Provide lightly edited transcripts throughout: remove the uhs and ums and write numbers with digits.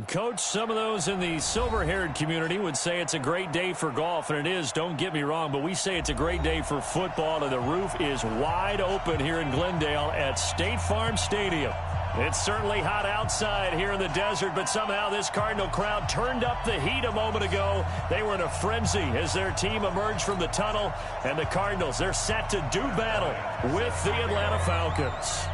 Coach, some of those in the silver-haired community would say it's a great day for golf, and it is, don't get me wrong, but we say it's a great day for football, and the roof is wide open here in Glendale at State Farm Stadium. It's certainly hot outside here in the desert, but somehow this Cardinal crowd turned up the heat a moment ago. They were in a frenzy as their team emerged from the tunnel, and the Cardinals, they're set to do battle with the Atlanta Falcons.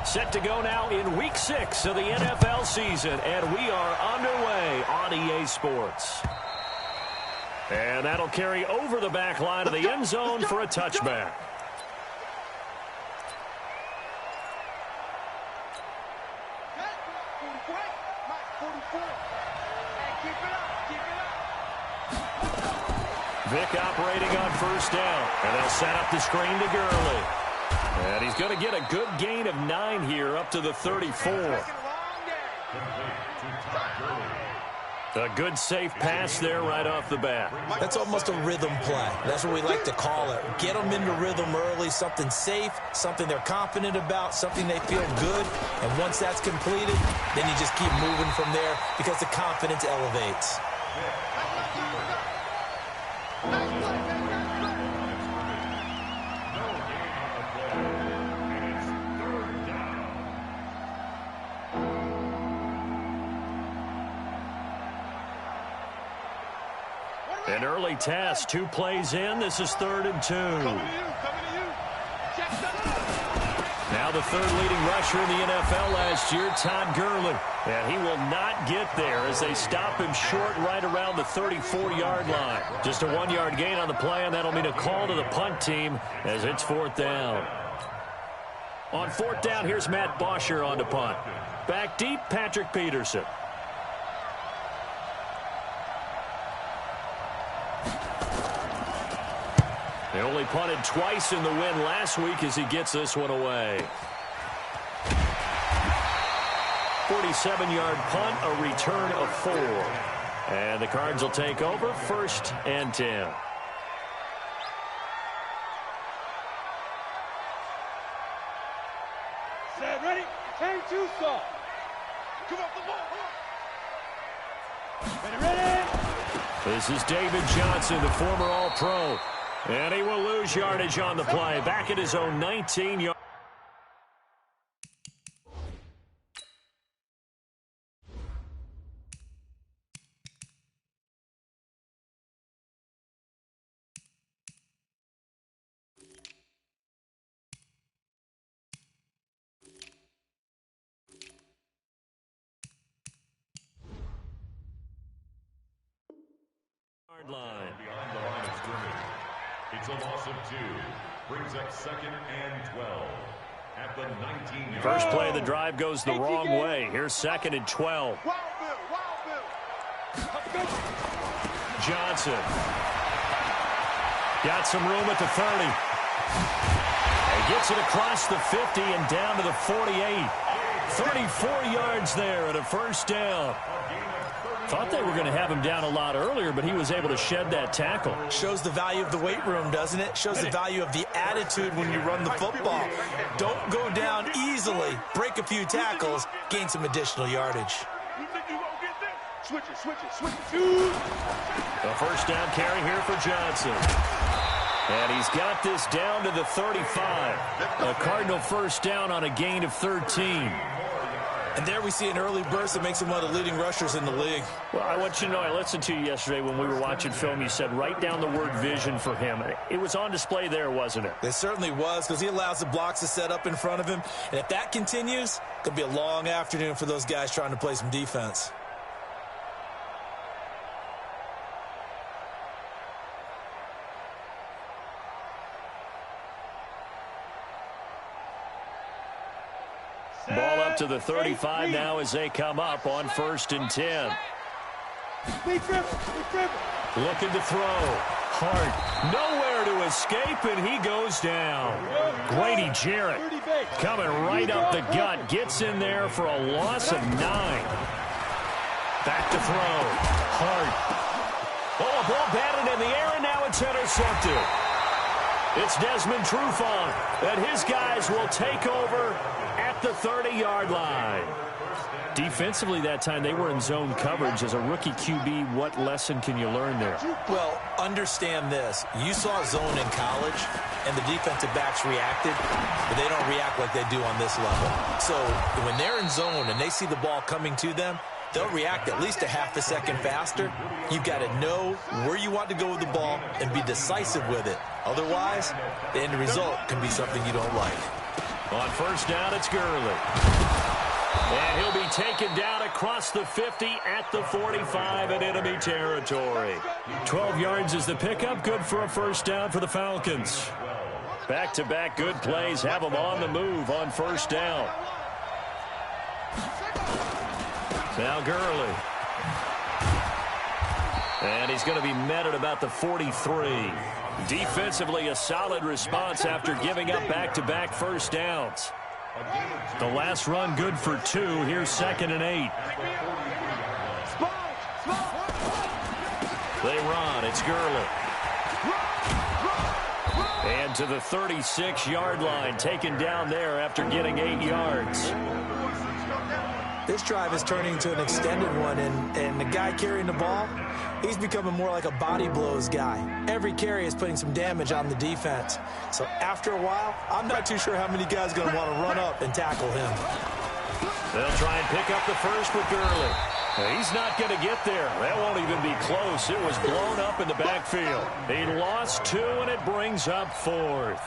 Set to go now in Week 6 of the NFL season, and we are underway on EA Sports. And that'll carry over the back line of the end zone for a touchback. Vick operating on first down, and they'll set up the screen to Gurley. And he's going to get a good gain of 9 here up to the 34. A good safe pass there right off the bat. That's almost a rhythm play. That's what we like to call it. Get them into rhythm early, something safe, something they're confident about, something they feel good. And once that's completed, then you just keep moving from there because the confidence elevates. An early test, 2 plays in. This is 3rd and 2. Now the third leading rusher in the NFL last year, Todd Gurley. And he will not get there as they stop him short right around the 34-yard line. Just a 1-yard gain on the play, and that'll mean a call to the punt team as it's 4th down. On 4th down, here's Matt Bosher on to punt. Back deep, Patrick Peterson. They only punted twice in the win last week as he gets this one away. 47-yard punt, a return of 4. And the Cards will take over 1st and 10. Set, ready? Turn 2 saw. Come up the ball. Ready? This is David Johnson, the former All-Pro. And he will lose yardage on the play. Back at his own 19-yard. Line. Beyond the line of scrimmage. It's a loss of 2. Brings up 2nd and 12. At the 19-yard. First play of the drive goes the wrong way. Here's 2nd and 12. Johnson. Got some room at the 30. And gets it across the 50 and down to the 48. 34 yards there at a first down. Thought they were going to have him down a lot earlier, but he was able to shed that tackle. Shows the value of the weight room, doesn't it? Shows the value of the attitude when you run the football. Don't go down easily. Break a few tackles. Gain some additional yardage. Switch it. A first down carry here for Johnson. And he's got this down to the 35. A Cardinal first down on a gain of 13. And there we see an early burst that makes him one of the leading rushers in the league. Well, I want you to know, I listened to you yesterday when we were watching film. You said write down the word vision for him. It was on display there, wasn't it? It certainly was, because he allows the blocks to set up in front of him. And if that continues, it could be a long afternoon for those guys trying to play some defense. Ball up to the 35 now as they come up on 1st and 10. Looking to throw. Hart nowhere to escape, and he goes down. Grady Jarrett coming right up the gut. Gets in there for a loss of 9. Back to throw. Hart. Oh, a ball batted in the air, and now it's intercepted. It's Desmond Trufant, and his guys will take over at the 30-yard line. Defensively that time, they were in zone coverage. As a rookie QB, what lesson can you learn there? Well, understand this. You saw zone in college, and the defensive backs reacted, but they don't react like they do on this level. So when they're in zone and they see the ball coming to them, they'll react at least a half a second faster. You've got to know where you want to go with the ball and be decisive with it. Otherwise, the end result can be something you don't like. On first down, it's Gurley. And he'll be taken down across the 50 at the 45 in enemy territory. 12 yards is the pickup. Good for a first down for the Falcons. Back-to-back good plays have them on the move on first down. Now Gurley. And he's going to be met at about the 43. Defensively, a solid response after giving up back-to-back first downs. The last run good for 2. Here's 2nd and 8. They run. It's Gurley. And to the 36-yard line, taken down there after getting 8 yards. This drive is turning into an extended one, and the guy carrying the ball, he's becoming more like a body blows guy. Every carry is putting some damage on the defense. So after a while, I'm not too sure how many guys are going to want to run up and tackle him. They'll try and pick up the first with Gurley. He's not going to get there. That won't even be close. It was blown up in the backfield. He lost 2, and it brings up 4th.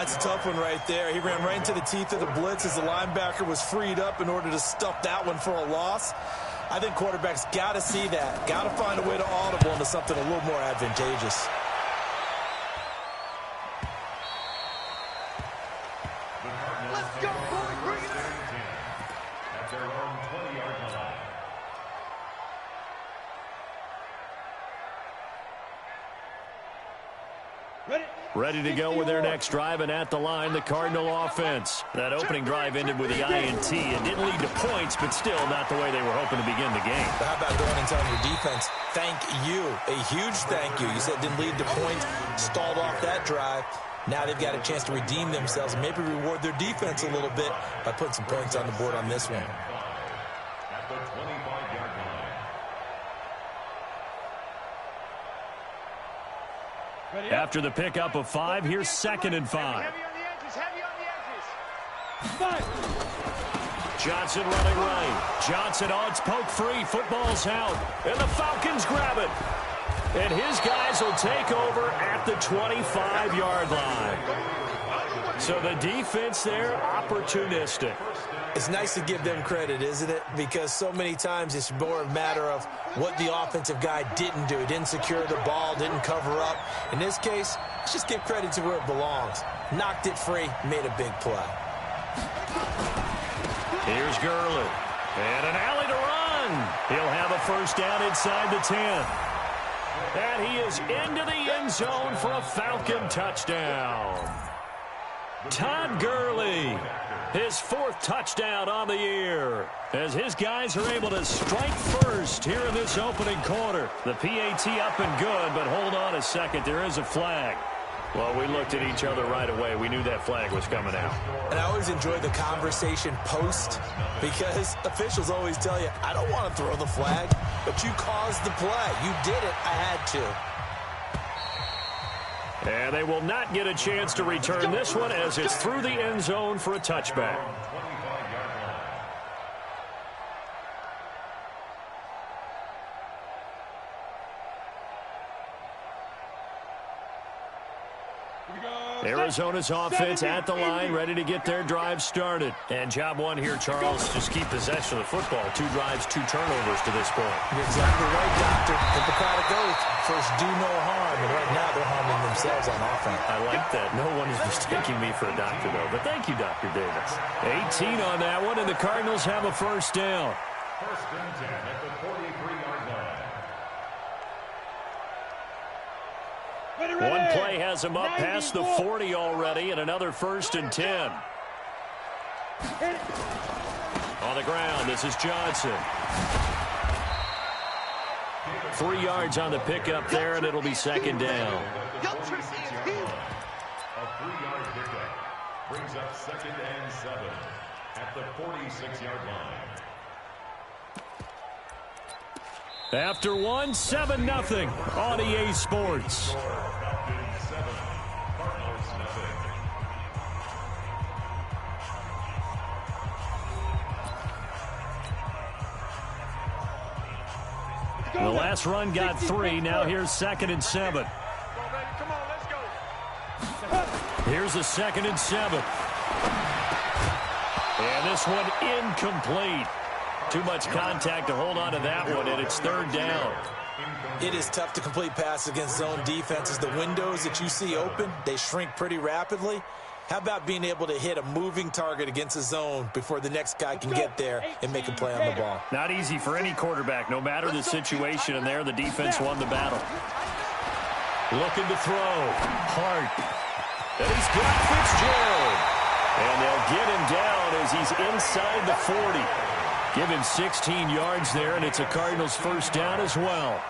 It's a tough one right there. He ran right into the teeth of the blitz as the linebacker was freed up in order to stuff that one for a loss. I think quarterbacks got to see that. Got to find a way to audible into something a little more advantageous. Let's go, boys. Bring it on. At their own 20-yard line. Ready to go with their next drive, and at the line, the Cardinal offense. That opening drive ended with the INT. It didn't lead to points, but still not the way they were hoping to begin the game. But how about going and telling your defense, thank you, a huge thank you. You said it didn't lead to points, stalled off that drive. Now they've got a chance to redeem themselves and maybe reward their defense a little bit by putting some points on the board on this one. At the 25-yard line. After the pickup of 5, here's 2nd and 5. Heavy on the edges, heavy on the edges. Johnson running right. Johnson odds poke free. Football's out. And the Falcons grab it. And his guys will take over at the 25-yard line. So the defense there, opportunistic. It's nice to give them credit, isn't it? Because so many times it's more a matter of what the offensive guy didn't do. He didn't secure the ball, didn't cover up. In this case, let's just give credit to where it belongs. Knocked it free, made a big play. Here's Gurley. And an alley to run. He'll have a first down inside the 10. And he is into the end zone for a Falcon touchdown. Todd Gurley, his 4th touchdown on the year, as his guys are able to strike first here in this opening quarter. The PAT up and good, but hold on a second. There is a flag. Well, we looked at each other right away. We knew that flag was coming out. And I always enjoy the conversation post because officials always tell you, I don't want to throw the flag, but you caused the play. You did it. I had to. And they will not get a chance to return this one as it's through the end zone for a touchback. Arizona's offense at the line, ready to get their drive started. And job one here, Charles, just keep possession of the football. 2 drives, 2 turnovers to this point. You're exactly right, Doctor. Hippocratic oath. First, do no harm. And right now, they're harming themselves on offense. I like that. No one is mistaking me for a doctor, though. But thank you, Dr. Davis. 18 on that one, and the Cardinals have a first down. First and 10 at the 43-yard line. One play has him up past the 40 already, and another 1st and 10. On the ground, this is Johnson. 3 yards on the pickup there, and it'll be 2nd down. A 3-yard pickup brings up 2nd and 7 at the 46-yard line. After one, 7-0 on EA Sports. The last run got 3. Now here's 2nd and 7. Come on, let's go. Here's a 2nd and 7. And this one incomplete. Too much contact to hold on to that one, and it's 3rd down. It is tough to complete passes against zone defenses. The windows that you see open, they shrink pretty rapidly. How about being able to hit a moving target against a zone before the next guy can get there and make a play on the ball? Not easy for any quarterback, no matter the situation, and there the defense won the battle. Looking to throw. Hart. And he's got Fitzgerald. And they'll get him down as he's inside the 40. Give him 16 yards there, and it's a Cardinals 1st down as well.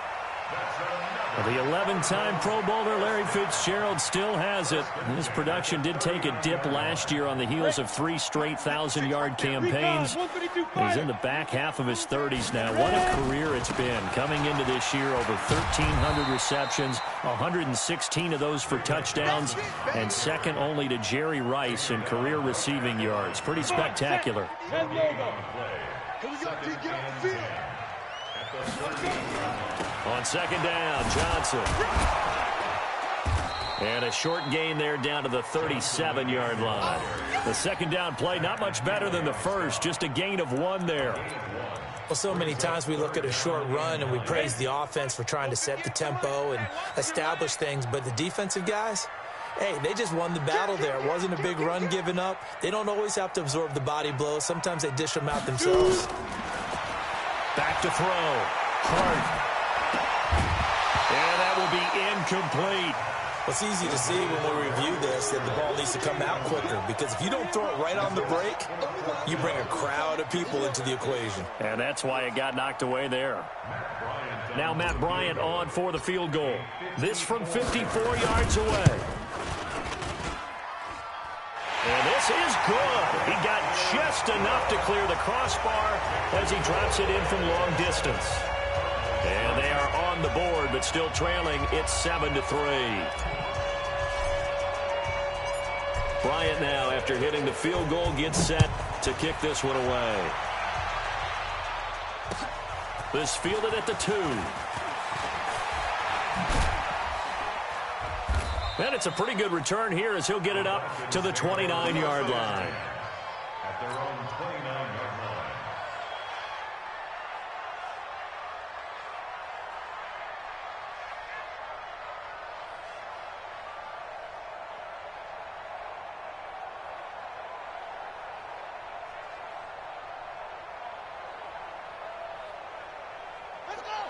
The 11-time Pro Bowler Larry Fitzgerald still has it. His production did take a dip last year on the heels of 3 straight 1,000-yard campaigns. He's in the back half of his 30s now. What a career it's been. Coming into this year, over 1,300 receptions, 116 of those for touchdowns, and second only to Jerry Rice in career receiving yards. Pretty spectacular. On 2nd down, Johnson. And a short gain there down to the 37-yard line. The 2nd down play, not much better than the first, just a gain of 1 there. Well, so many times we look at a short run and we praise the offense for trying to set the tempo and establish things, but the defensive guys, hey, they just won the battle there. It wasn't a big run given up. They don't always have to absorb the body blows. Sometimes they dish them out themselves. Back to throw. Hart. And that will be incomplete. Well, it's easy to see when we review this that the ball needs to come out quicker, because if you don't throw it right on the break, you bring a crowd of people into the equation. And that's why it got knocked away there. Now Matt Bryant on for the field goal. This from 54 yards away. And this is good. He got just enough to clear the crossbar as he drops it in from long distance. And they are on the board, but still trailing. It's 7-3. Bryant now, after hitting the field goal, gets set to kick this one away. This fielded at the 2. And it's a pretty good return here as he'll get it up to the 29-yard line. At their own 29-yard line.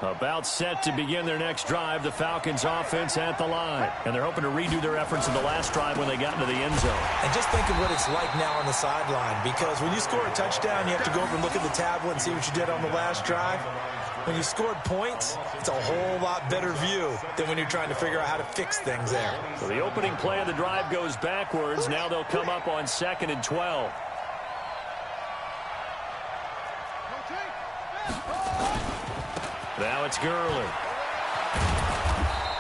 About set to begin their next drive, the Falcons offense at the line. And they're hoping to redo their efforts in the last drive when they got into the end zone. And just think of what it's like now on the sideline, because when you score a touchdown, you have to go over and look at the tablet and see what you did on the last drive. When you scored points, it's a whole lot better view than when you're trying to figure out how to fix things there. So the opening play of the drive goes backwards. Now they'll come up on 2nd and 12. Now it's Gurley.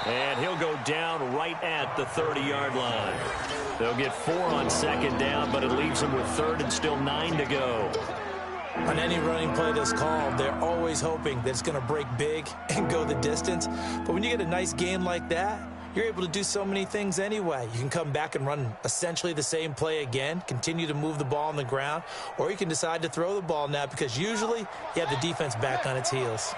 And he'll go down right at the 30-yard line. They'll get 4 on 2nd down, but it leaves them with 3rd and still 9 to go. On any running play that's called, they're always hoping that it's going to break big and go the distance. But when you get a nice gain like that, you're able to do so many things anyway. You can come back and run essentially the same play again, continue to move the ball on the ground, or you can decide to throw the ball now, because usually you have the defense back on its heels.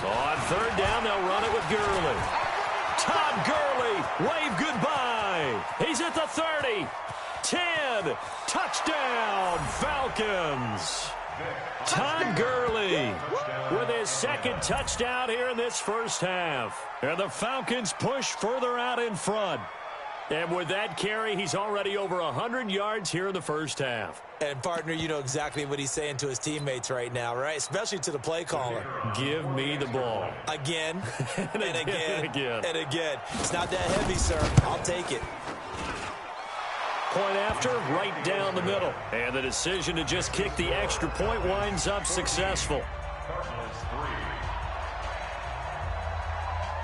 So on 3rd down, they'll run it with Gurley. Todd Gurley, wave goodbye. He's at the 30. 10. Touchdown, Falcons. Todd Gurley with his second touchdown here in this first half. And the Falcons push further out in front. And with that carry, he's already over 100 yards here in the first half. And, partner, you know exactly what he's saying to his teammates right now, right? Especially to the play caller. Give me the ball. Again, and again, and again. and again. It's not that heavy, sir. I'll take it. Point after, right down the middle. And the decision to just kick the extra point winds up successful.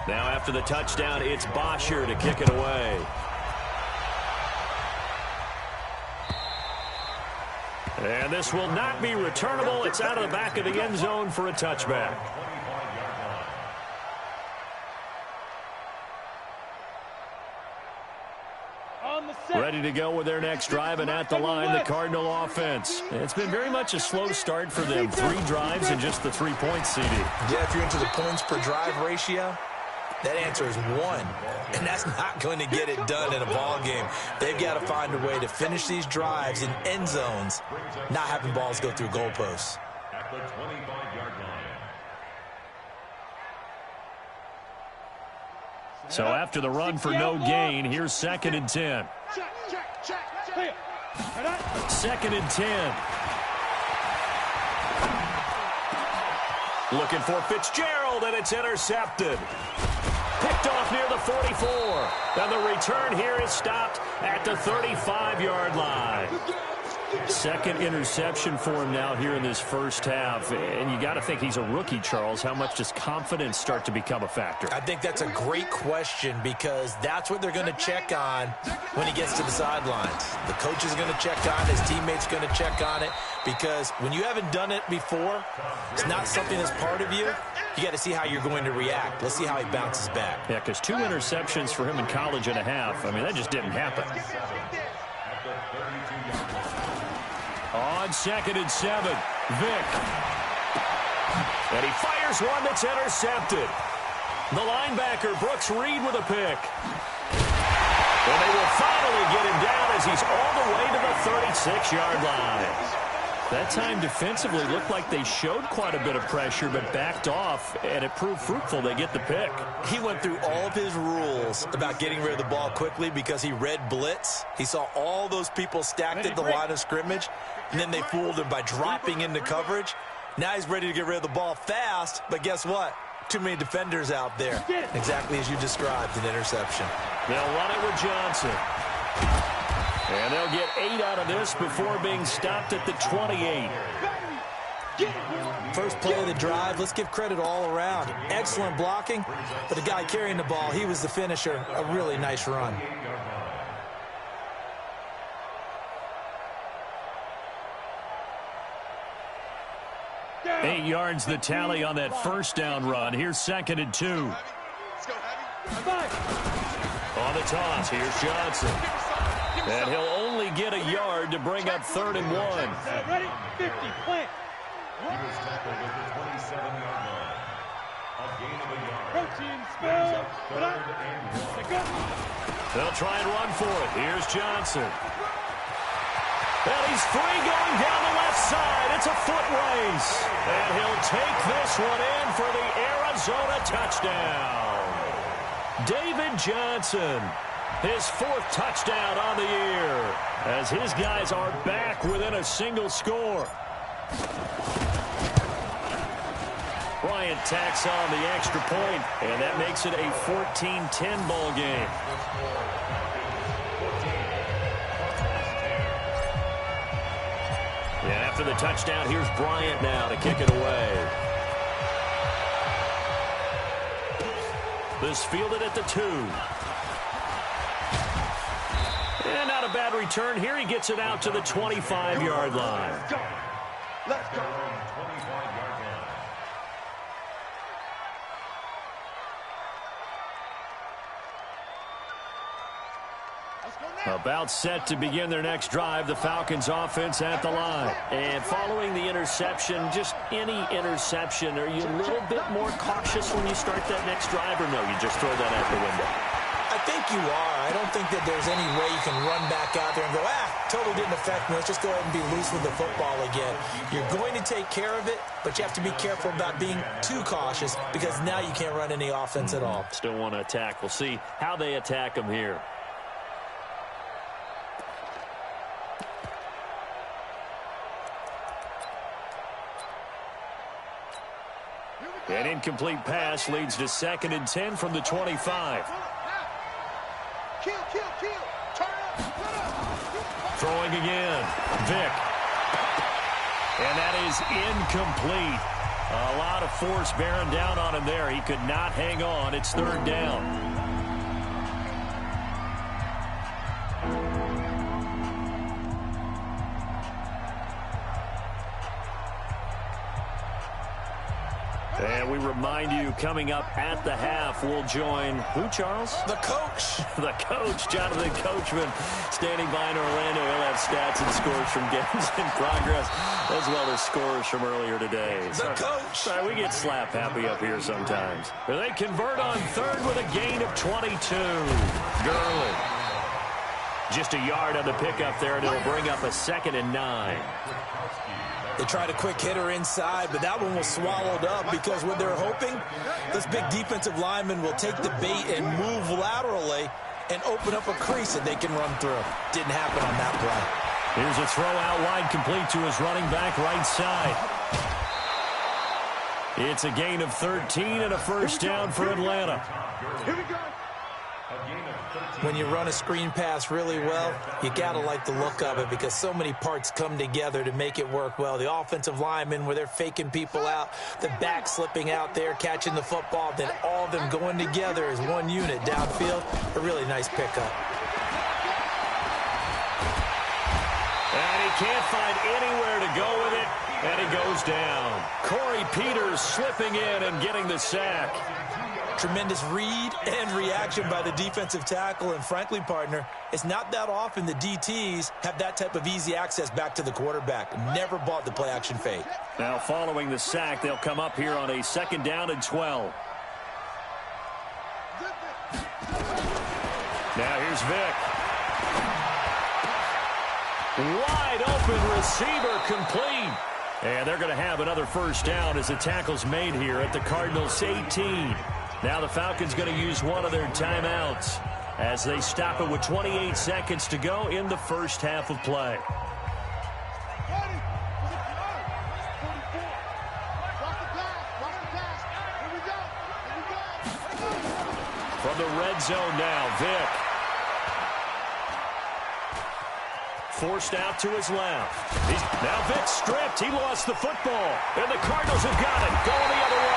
Now after the touchdown, it's Bosher to kick it away. And this will not be returnable. It's out of the back of the end zone for a touchback. Ready to go with their next drive, and at the line, the Cardinal offense. It's been very much a slow start for them. 3 drives and just the 3 points, CD. Yeah, if you're into the points per drive ratio, that answer is 1. And that's not going to get it done in a ball game. They've got to find a way to finish these drives in end zones, not having balls go through goalposts. At the 25-yard line. So after the run for no gain, here's 2nd and 10. Second and 10. Looking for Fitzgerald, and it's intercepted. Picked off near the 44. And the return here is stopped at the 35-yard line. Second interception for him now here in this first half. And you got to think he's a rookie, Charles. How much does confidence start to become a factor? I think that's a great question, because that's what they're going to check on when he gets to the sidelines. The coach is going to check on it. His teammates going to check on it, because when you haven't done it before, it's not something that's part of you. You got to see how you're going to react. Let's see how he bounces back. Yeah, because 2 interceptions for him in college and a half. I mean, that just didn't happen. On 2nd and 7, Vick. And he fires one that's intercepted. The linebacker, Brooks Reed, with a pick. And they will finally get him down as he's all the way to the 36-yard line. That time defensively looked like they showed quite a bit of pressure, but backed off, and it proved fruitful. They get the pick. He went through all of his rules about getting rid of the ball quickly because he read blitz. He saw all those people stacked at the line of scrimmage, and then they fooled him by dropping into coverage. Now he's ready to get rid of the ball fast, but guess what? Too many defenders out there. Exactly as you described, an interception. They'll run it with Johnson. And they'll get 8 out of this before being stopped at the 28. First play of the drive, let's give credit all around. Excellent blocking, but the guy carrying the ball, he was the finisher. A really nice run. Eight yards the tally on that first down run. Here's 2nd and 2. On the toss, here's Johnson. And he'll only get a yard to bring up 3rd and 1. Ready? 50, plant. He was tackled at the 27-yard line. A gain of a yard. Protein spill. 3rd and 1. They'll try and run for it. Here's Johnson. And he's free going down the left side. It's a foot race. And he'll take this one in for the Arizona touchdown. David Johnson. His 4th touchdown on the year, as his guys are back within a single score. Bryant tacks on the extra point, and that makes it a 14-10 ball game. And after the touchdown, here's Bryant now to kick it away. This fielded at the 2. And not a bad return here. He gets it out to the 25-yard line. Let's go. About set to begin their next drive, the Falcons offense at the line. And following the interception, just any interception, are you a little bit more cautious when you start that next drive, or no, you just throw that out the window? I I think you are. I don't think that there's any way you can run back out there and go, totally didn't affect me. Let's just go ahead and be loose with the football again. You're going to take care of it, but you have to be careful about being too cautious because now you can't run any offense at all. Still want to attack. We'll see how they attack him here. An incomplete pass leads to 2nd and 10 from the 25. Throwing again. Vick. And that is incomplete. A lot of force bearing down on him there. He could not hang on. It's 3rd down. And we remind you, coming up at the half, we'll join who, Charles? The coach. The coach, Jonathan Coachman, standing by in Orlando. He'll have stats and scores from games in progress, as well as scores from earlier today. The coach. Sorry, we get slap happy up here sometimes. They convert on 3rd with a gain of 22. Gurley. Just a yard on the pickup there, and it'll bring up a 2nd and 9. They tried a quick hitter inside, but that one was swallowed up because what they're hoping, this big defensive lineman will take the bait and move laterally and open up a crease that they can run through. Didn't happen on that play. Here's a throw out wide, complete to his running back right side. It's a gain of 13 and a 1st down for Atlanta. Here we go. When you run a screen pass really well, you got to like the look of it because so many parts come together to make it work well. The offensive linemen, where they're faking people out, the back slipping out there, catching the football, then all of them going together as one unit downfield. A really nice pickup. And he can't find anywhere to go with it, and he goes down. Corey Peters slipping in and getting the sack. Tremendous read and reaction by the defensive tackle, and frankly, partner, it's not that often the DTs have that type of easy access back to the quarterback. Never bought the play-action fake. Now, following the sack, they'll come up here on a 2nd down and 12. Now, here's Vick. Wide open receiver, complete. And they're going to have another 1st down as the tackle's made here at the Cardinals' 18. Now the Falcons going to use one of their timeouts as they stop it with 28 seconds to go in the 1st half of play. From the red zone now, Vick. Forced out to his left. Now Vick stripped. He lost the football. And the Cardinals have got it. Going the other way.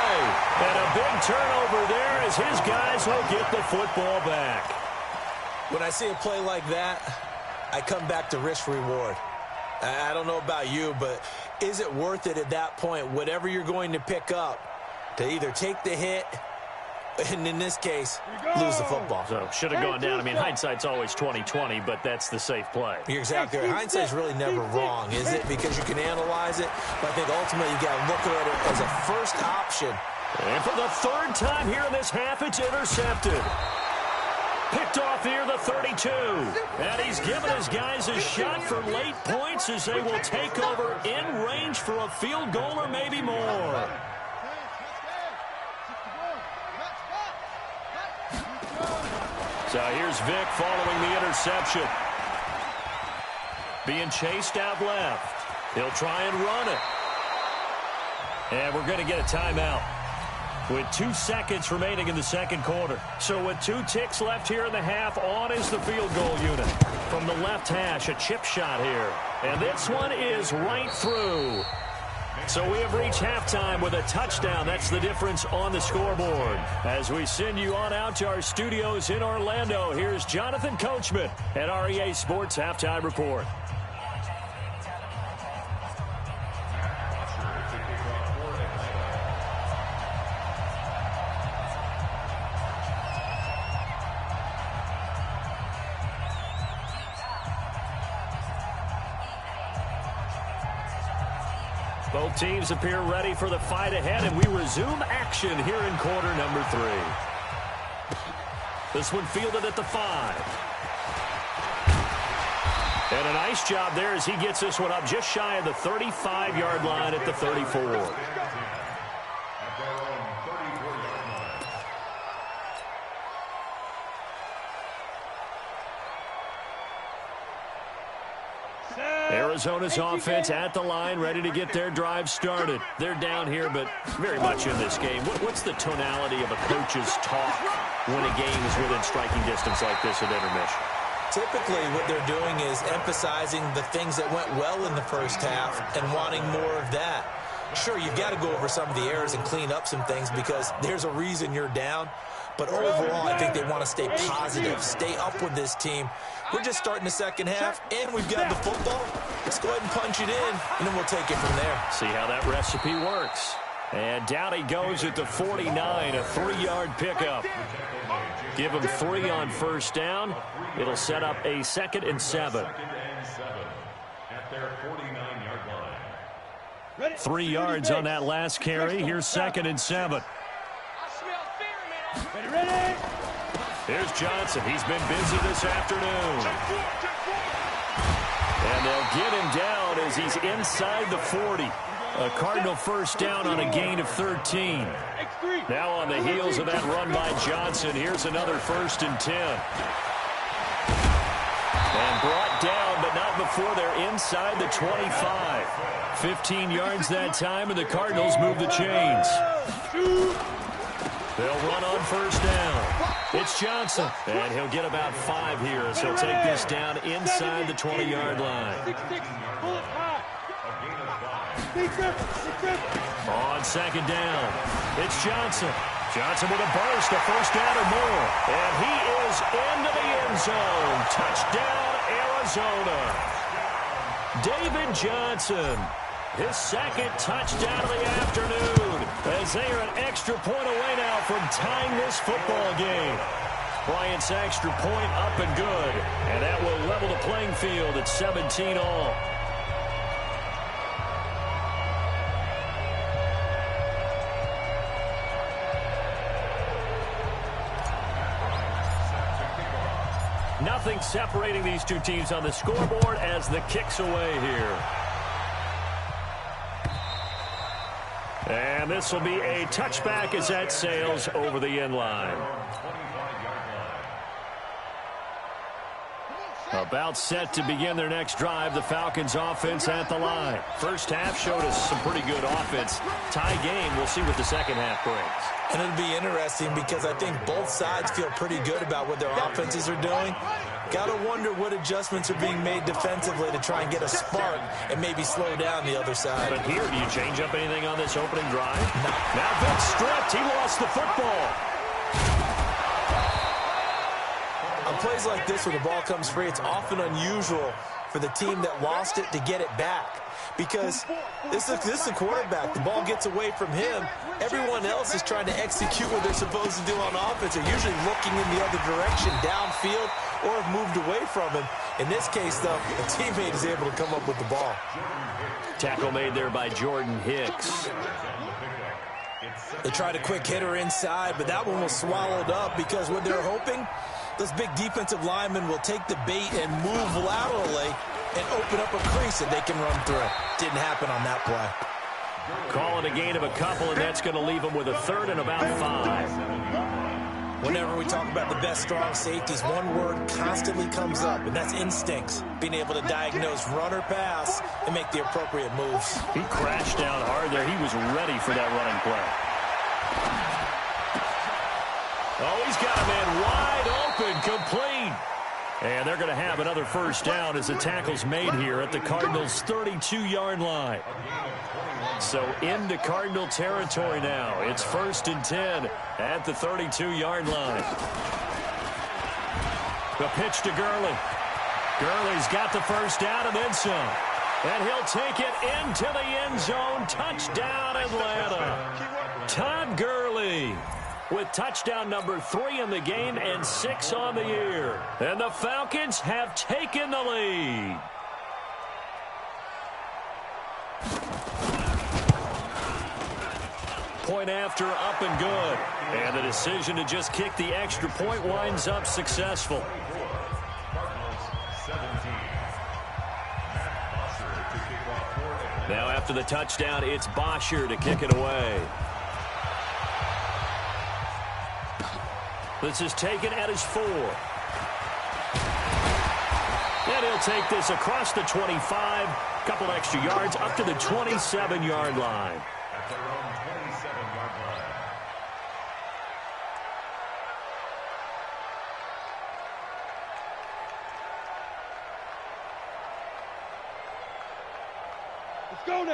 And a big turnover there as his guys will get the football back. When I see a play like that, I come back to risk-reward. I don't know about you, but is it worth it at that point, whatever you're going to pick up, to either take the hit and in this case, lose the football? So should have gone down. I mean, hindsight's always 20/20, but that's the safe play. You're exactly right. Hindsight's really never wrong, is it? Because you can analyze it. But I think ultimately you got to look at it as a first option. And for the 3rd time here in this half, it's intercepted. Picked off here, the 32. And he's given his guys a shot for late points as they will take over in range for a field goal or maybe more. So here's Vick following the interception. Being chased out left. He'll try and run it. And we're going to get a timeout with 2 seconds remaining in the 2nd quarter. So with 2 ticks left here in the half, on is the field goal unit. From the left hash, a chip shot here. And this one is right through. So we have reached halftime with a touchdown. That's the difference on the scoreboard. As we send you on out to our studios in Orlando, here's Jonathan Coachman at REA Sports Halftime Report. Both teams appear ready for the fight ahead, and we resume action here in quarter number 3. This one fielded at the 5. And a nice job there as he gets this one up just shy of the 35-yard line at the 34. Arizona's offense at the line, ready to get their drive started. They're down here, but very much in this game. What's the tonality of a coach's talk when a game is within striking distance like this at intermission? Typically, what they're doing is emphasizing the things that went well in the first half and wanting more of that. Sure, you've got to go over some of the errors and clean up some things because there's a reason you're down. But overall, I think they want to stay positive, stay up with this team. We're just starting the second half, and we've got the football. Let's go ahead and punch it in, and then we'll take it from there. See how that recipe works. And down he goes at the 49, a 3-yard pickup. Give him 3 on first down. It'll set up a 2nd and 7. At their 49-yard line. 3 yards on that last carry. Here's 2nd and 7. Ready? Here's Johnson. He's been busy this afternoon. And they'll get him down as he's inside the 40. A Cardinal first down on a gain of 13. Now on the heels of that run by Johnson, here's another 1st and 10. And brought down, but not before they're inside the 25. 15 yards that time, and the Cardinals move the chains. They'll run on first down. It's Johnson, and he'll get about 5 here as he'll take this down inside the 20-yard line. On 2nd down, it's Johnson. Johnson with a burst, a first down or more. And he is into the end zone. Touchdown, Arizona. David Johnson, his 2nd touchdown of the afternoon, as they are an extra point away now from tying this football game. Bryant's extra point up and good, and that will level the playing field at 17 all. Nothing separating these two teams on the scoreboard as the kick's away here. And this will be a touchback as that sails over the end line. About set to begin their next drive, the Falcons offense at the line. First half showed us some pretty good offense. Tie game, we'll see what the second half brings. And it'll be interesting because I think both sides feel pretty good about what their offenses are doing. Got to wonder what adjustments are being made defensively to try and get a spark and maybe slow down the other side. But here, do you change up anything on this opening drive? No. Now Vic stripped. He lost the football. On plays like this where the ball comes free, it's often unusual for the team that lost it to get it back. Because this is a quarterback. The ball gets away from him. Everyone else is trying to execute what they're supposed to do on offense. They're usually looking in the other direction, downfield, or have moved away from him. In this case, though, a teammate is able to come up with the ball. Tackle made there by Jordan Hicks. They tried a quick hitter inside, but that one was swallowed up because what they're hoping, those big defensive linemen will take the bait and move laterally and open up a crease that they can run through. Didn't happen on that play. Call it a gain of a couple, and that's going to leave them with a 3rd and about 5. Whenever we talk about the best strong safeties, one word constantly comes up, and that's instincts. Being able to diagnose run or pass and make the appropriate moves. He crashed down hard there. He was ready for that running play. Oh, he's got a man wide open, complete. And they're going to have another first down as the tackle's made here at the Cardinals' 32-yard line. So into Cardinal territory now. It's 1st and 10 at the 32-yard line. The pitch to Gurley. Gurley's got the first down and then some. And he'll take it into the end zone. Touchdown, Atlanta. Todd Gurley with touchdown number 3 in the game and 6 on the year. And the Falcons have taken the lead. point after, up and good. And the decision to just kick the extra point winds up successful. Now after the touchdown, it's Bosher to kick it away. This is taken at his 4. And he'll take this across the 25, couple extra yards up to the 27-yard line. At their own 27-yard line.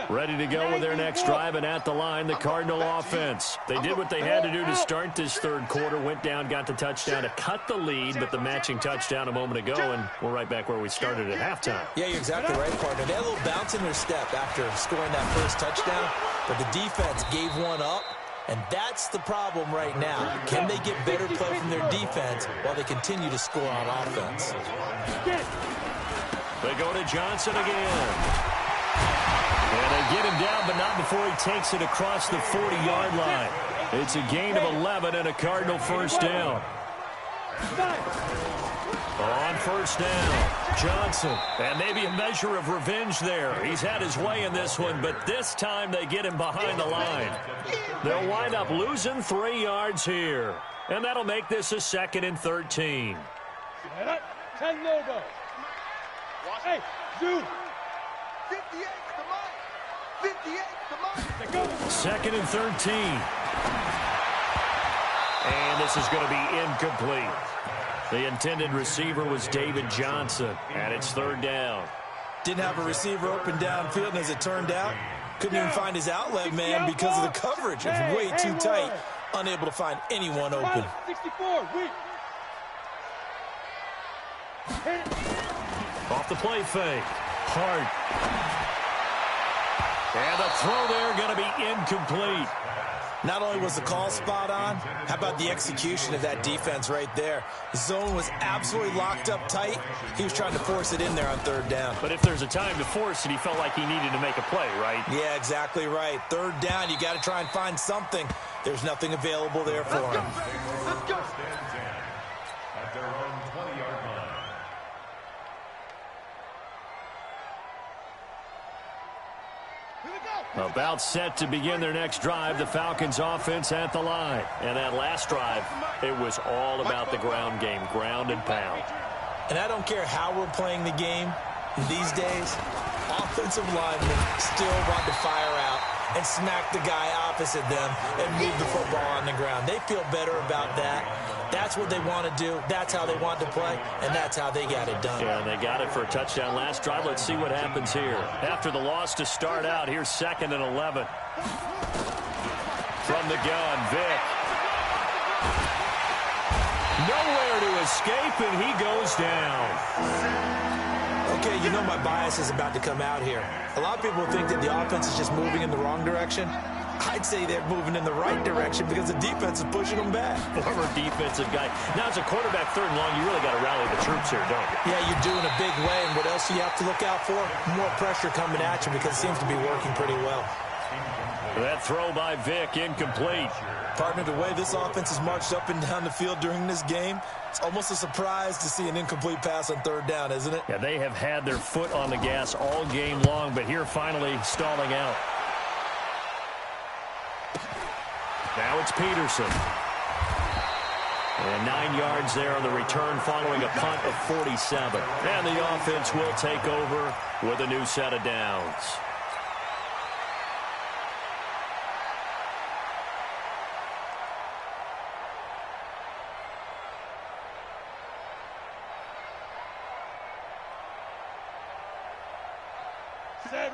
Ready to go with their next drive, and at the line, the Cardinal offense. They did what they had to do to start this third quarter, went down, got the touchdown to cut the lead, but the matching touchdown a moment ago, and we're right back where we started at halftime. Yeah, you're exactly right, partner. They had a little bounce in their step after scoring that first touchdown, but the defense gave one up, and that's the problem right now. Can they get better play from their defense while they continue to score on offense? They go to Johnson again. And they get him down, but not before he takes it across the 40-yard line. It's a gain of 11 and a Cardinal first down. On first down, Johnson. And maybe a measure of revenge there. He's had his way in this one, but this time they get him behind the line. They'll wind up losing 3 yards here. And that'll make this a 2nd and 13. 10 logo. Hey, Zoom. 58, come on. 58, come on. 2nd and 13. And this is going to be incomplete. The intended receiver was David Johnson, and it's 3rd down. Didn't have a receiver open downfield, and as it turned out, couldn't even find his outlet man because of the coverage. It was way too tight, unable to find anyone open. 64, weak. Off the play fake. Hart. And the throw there going to be incomplete. Not only was the call spot on, how about the execution of that defense right there? The zone was absolutely locked up tight. He was trying to force it in there on 3rd down. But if there's a time to force it, he felt like he needed to make a play, right? Yeah, exactly right. 3rd down, you got to try and find something. There's nothing available there for him. Let's go. At their own 20-yard line. About set to begin their next drive, the Falcons offense at the line. And that last drive, it was all about the ground game, ground and pound. And I don't care how we're playing the game these days, offensive linemen still want to fire out and smack the guy opposite them and move the football on the ground. They feel better about that. That's what they want to do. That's how they want to play, and that's how they got it done. Yeah, and they got it for a touchdown last drive. Let's see what happens here. After the loss to start out, here's 2nd and 11. From the gun, Vick. Nowhere to escape, and he goes down. Okay, you know my bias is about to come out here. A lot of people think that the offense is just moving in the wrong direction. I'd say they're moving in the right direction because the defense is pushing them back. Former defensive guy. Now, as a quarterback 3rd and long, you really got to rally the troops here, don't you? Yeah, you're doing a big way, and what else do you have to look out for? More pressure coming at you because it seems to be working pretty well. That throw by Vick, incomplete. Partner, the way this offense has marched up and down the field during this game, it's almost a surprise to see an incomplete pass on 3rd down, isn't it? Yeah, they have had their foot on the gas all game long, but here finally stalling out. Now it's Peterson. And 9 yards there on the return following a punt of 47. And the offense will take over with a new set of downs.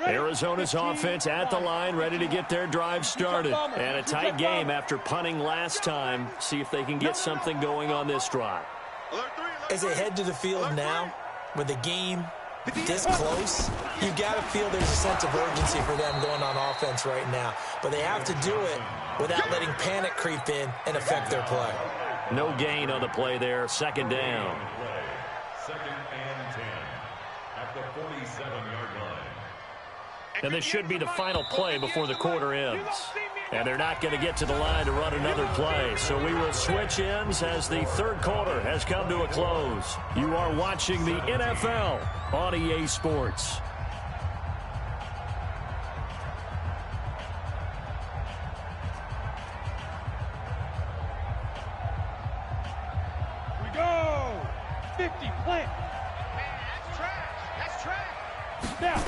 Arizona's offense at the line, ready to get their drive started. And a tight game after punting last time. See if they can get something going on this drive. As they head to the field now, with the game this close, you've got to feel there's a sense of urgency for them going on offense right now. But they have to do it without letting panic creep in and affect their play. No gain on the play there. 2nd down. 2nd and 10 at the 47-yard line. And this should be the final play before the quarter ends. And they're not going to get to the line to run another play. So we will switch ends as the third quarter has come to a close. You are watching the NFL on EA Sports. We go! 50, plant. Man, that's trash. That's trash. Now.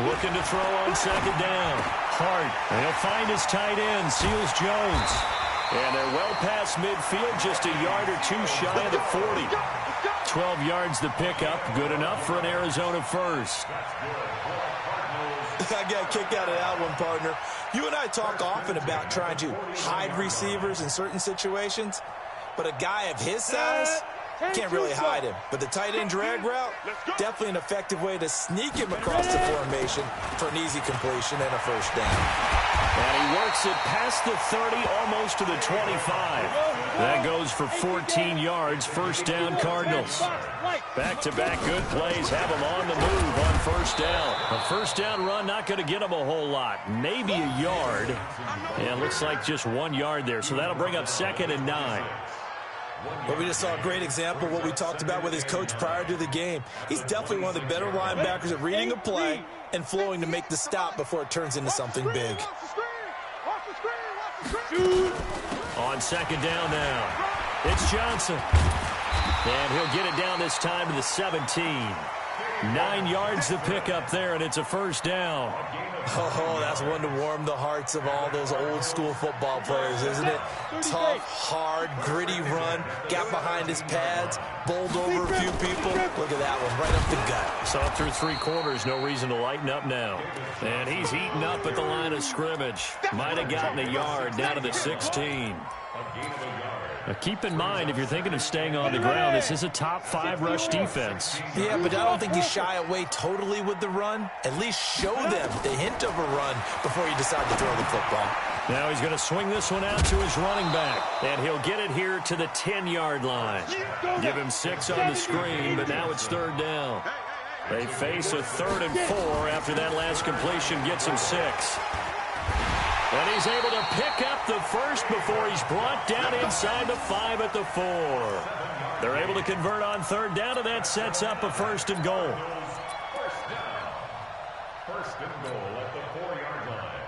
Looking to throw on second down. Hart, and he'll find his tight end, Seals Jones. And they're well past midfield, just a yard or two shy of the 40. 12 yards the pickup, good enough for an Arizona first. I got a kick out of that one, partner. You and I talk often about trying to hide receivers in certain situations, but a guy of his size can't really hide him. But the tight end drag route, definitely an effective way to sneak him across the formation for an easy completion and a first down. And he works it past the 30, almost to the 25. That goes for 14 yards, first down Cardinals. Back-to-back good plays have them on the move on first down. A first down run not going to get them a whole lot, maybe a yard. And looks like just 1 yard there, so that'll bring up 2nd and 9. But we just saw a great example of what we talked about with his coach prior to the game. He's definitely one of the better linebackers at reading a play and flowing to make the stop before it turns into something big. On second down now, it's Johnson. And he'll get it down this time to the 17. 9 yards to pick up there, and it's a first down. Oh, that's one to warm the hearts of all those old-school football players, isn't it? Tough, hard, gritty run, got behind his pads, bowled over a few people. Look at that one, right up the gut. So through 3 quarters, no reason to lighten up now. And he's eaten up at the line of scrimmage. Might have gotten a yard down to the 16. Now keep in mind, if you're thinking of staying on the ground, this is a top 5 rush defense. Yeah, but I don't think you shy away totally with the run. At least show them the hint of a run before you decide to throw the football. Now he's going to swing this one out to his running back. And he'll get it here to the 10-yard line. Give him 6 on the screen, but now it's 3rd down. They face a 3rd and 4 after that last completion gets him 6. And he's able to pick up the first before he's brought down inside the 5 at the 4. They're able to convert on 3rd down, and that sets up a 1st and goal. First and goal at the 4-yard line.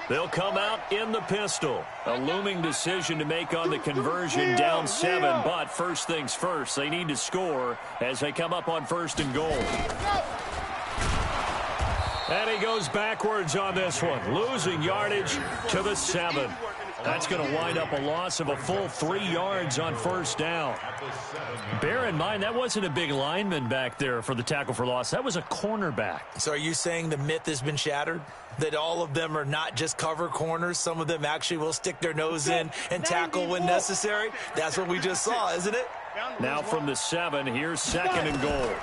They'll come out in the pistol. A looming decision to make on the conversion, down 7. But first things first, they need to score as they come up on 1st and goal. And he goes backwards on this one, losing yardage to the 7. That's going to wind up a loss of a full 3 yards on 1st down. Bear in mind, that wasn't a big lineman back there for the tackle for loss. That was a cornerback. So are you saying the myth has been shattered? That all of them are not just cover corners? Some of them actually will stick their nose in and tackle when necessary? That's what we just saw, isn't it? Now from the 7, here's 2nd and goal.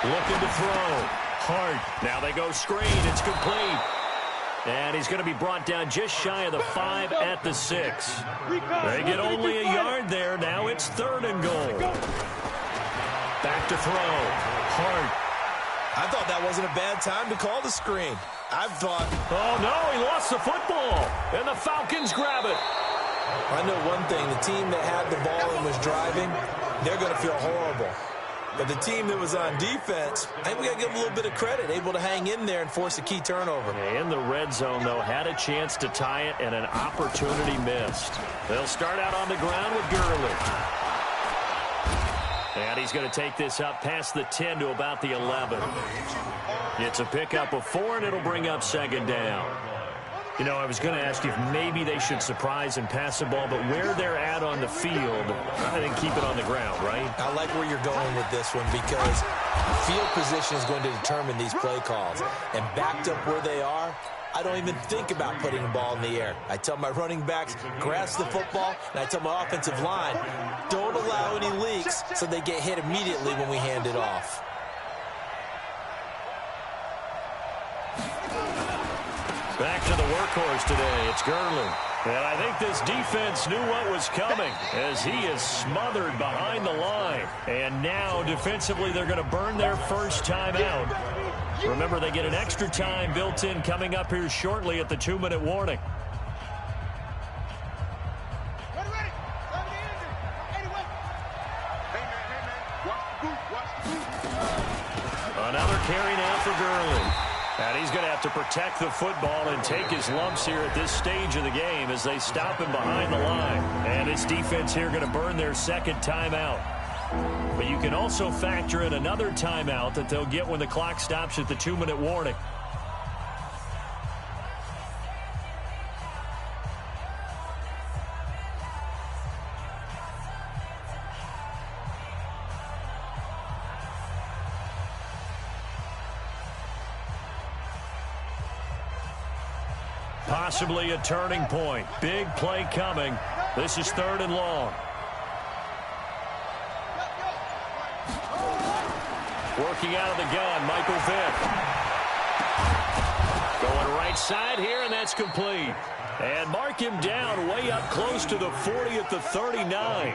Looking to throw. Hart. Now they go screen. It's complete. And he's going to be brought down just shy of the 5 at the 6. They get only a yard there. Now it's 3rd and goal. Back to throw. Hart. I thought that wasn't a bad time to call the screen. I thought... Oh, no, he lost the football. And the Falcons grab it. I know one thing. The team that had the ball and was driving, they're going to feel horrible. But the team that was on defense, I think we got to give them a little bit of credit, able to hang in there and force a key turnover. In the red zone, though, had a chance to tie it and an opportunity missed. They'll start out on the ground with Gurley. And he's going to take this up past the 10 to about the 11. It's a pickup of 4, and it'll bring up 2nd down. You know, I was going to ask you if maybe they should surprise and pass the ball, but where they're at on the field, I think keep it on the ground, right? I like where you're going with this one because field position is going to determine these play calls. And backed up where they are, I don't even think about putting the ball in the air. I tell my running backs, grasp the football, and I tell my offensive line, don't allow any leaks so they get hit immediately when we hand it off. Back to the workhorse today. It's Gurley. And I think this defense knew what was coming as he is smothered behind the line. And now defensively they're going to burn their first time out. Remember, they get an extra time built in coming up here shortly at the 2-minute warning. Another carry now for Gurley. And he's going to have to protect the football and take his lumps here at this stage of the game as they stop him behind the line. And his defense here going to burn their second timeout. But you can also factor in another timeout that they'll get when the clock stops at the 2-minute warning. Possibly a turning point. Big play coming. This is 3rd and long. Working out of the gun, Michael Vick. Going right side here, and that's complete. And mark him down way up close to the 40 at the 39.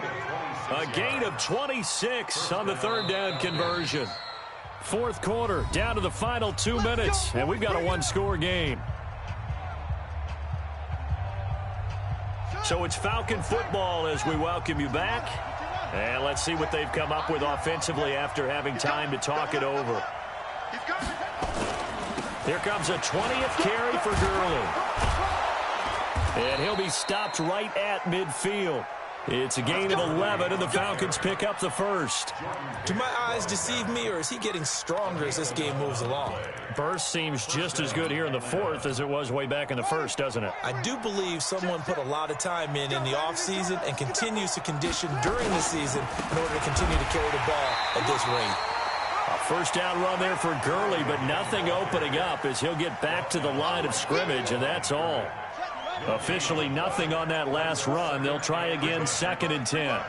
A gain of 26 on the 3rd down conversion. 4th quarter, down to the final 2 minutes, and we've got a 1-score game. So it's Falcon football as we welcome you back. And let's see what they've come up with offensively after having time to talk it over. Here comes a 20th carry for Gurley. And he'll be stopped right at midfield. It's a gain of 11, and the Falcons pick up the first. Do my eyes deceive me, or is he getting stronger as this game moves along? Burst seems just as good here in the 4th as it was way back in the 1st, doesn't it? I do believe someone put a lot of time in the offseason and continues to condition during the season in order to continue to carry the ball at this rate. A first down run there for Gurley, but nothing opening up as he'll get back to the line of scrimmage, and that's all. Officially nothing on that last run. They'll try again, 2nd and 10.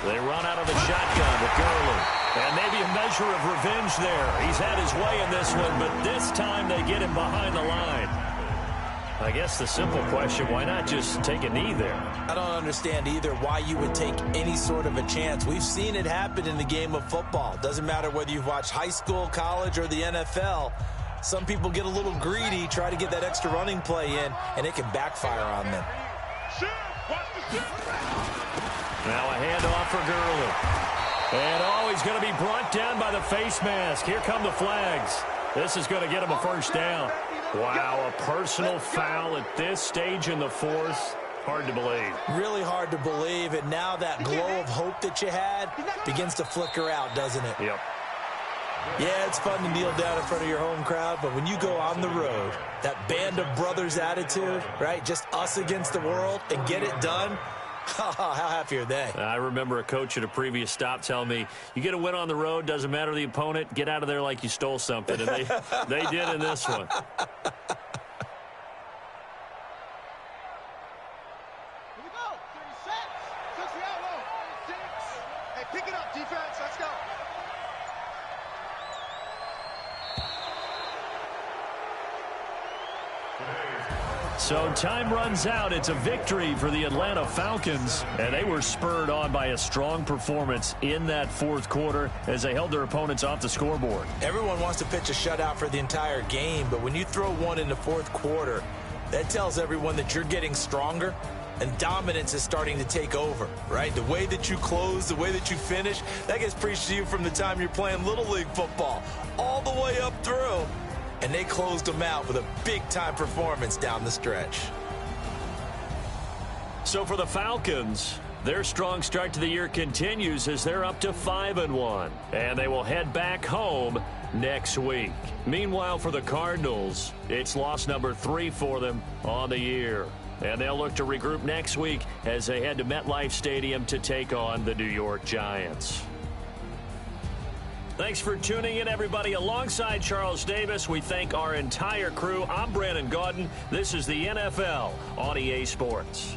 They run out of the shotgun with Gurley. And maybe a measure of revenge there. He's had his way in this one, but this time they get him behind the line. I guess the simple question, why not just take a knee there? I don't understand either why you would take any sort of a chance. We've seen it happen in the game of football. Doesn't matter whether you've watched high school, college, or the NFL. Some people get a little greedy, try to get that extra running play in, and it can backfire on them. Now a handoff for Gurley. And he's going to be brought down by the face mask. Here come the flags. This is going to get him a first down. Wow, a personal foul at this stage in the 4th. Hard to believe. Really hard to believe, and now that glow of hope that you had begins to flicker out, doesn't it? Yep. Yeah, it's fun to kneel down in front of your home crowd, but when you go on the road, that band of brothers attitude, right, just us against the world, and get it done, how happy are they? I remember a coach at a previous stop telling me, you get a win on the road, doesn't matter the opponent, get out of there like you stole something, and they did in this one. So time runs out. It's a victory for the Atlanta Falcons, and they were spurred on by a strong performance in that 4th quarter as they held their opponents off the scoreboard. Everyone wants to pitch a shutout for the entire game, but when you throw one in the 4th quarter, that tells everyone that you're getting stronger and dominance is starting to take over, right? The way that you close, the way that you finish, that gets preached to you from the time you're playing Little League football all the way up through. And they closed them out with a big-time performance down the stretch. So for the Falcons, their strong start to the year continues as they're up to 5-1. And they will head back home next week. Meanwhile, for the Cardinals, it's loss number 3 for them on the year. And they'll look to regroup next week as they head to MetLife Stadium to take on the New York Giants. Thanks for tuning in, everybody. Alongside Charles Davis, we thank our entire crew. I'm Brandon Gaudin. This is the NFL on EA Sports.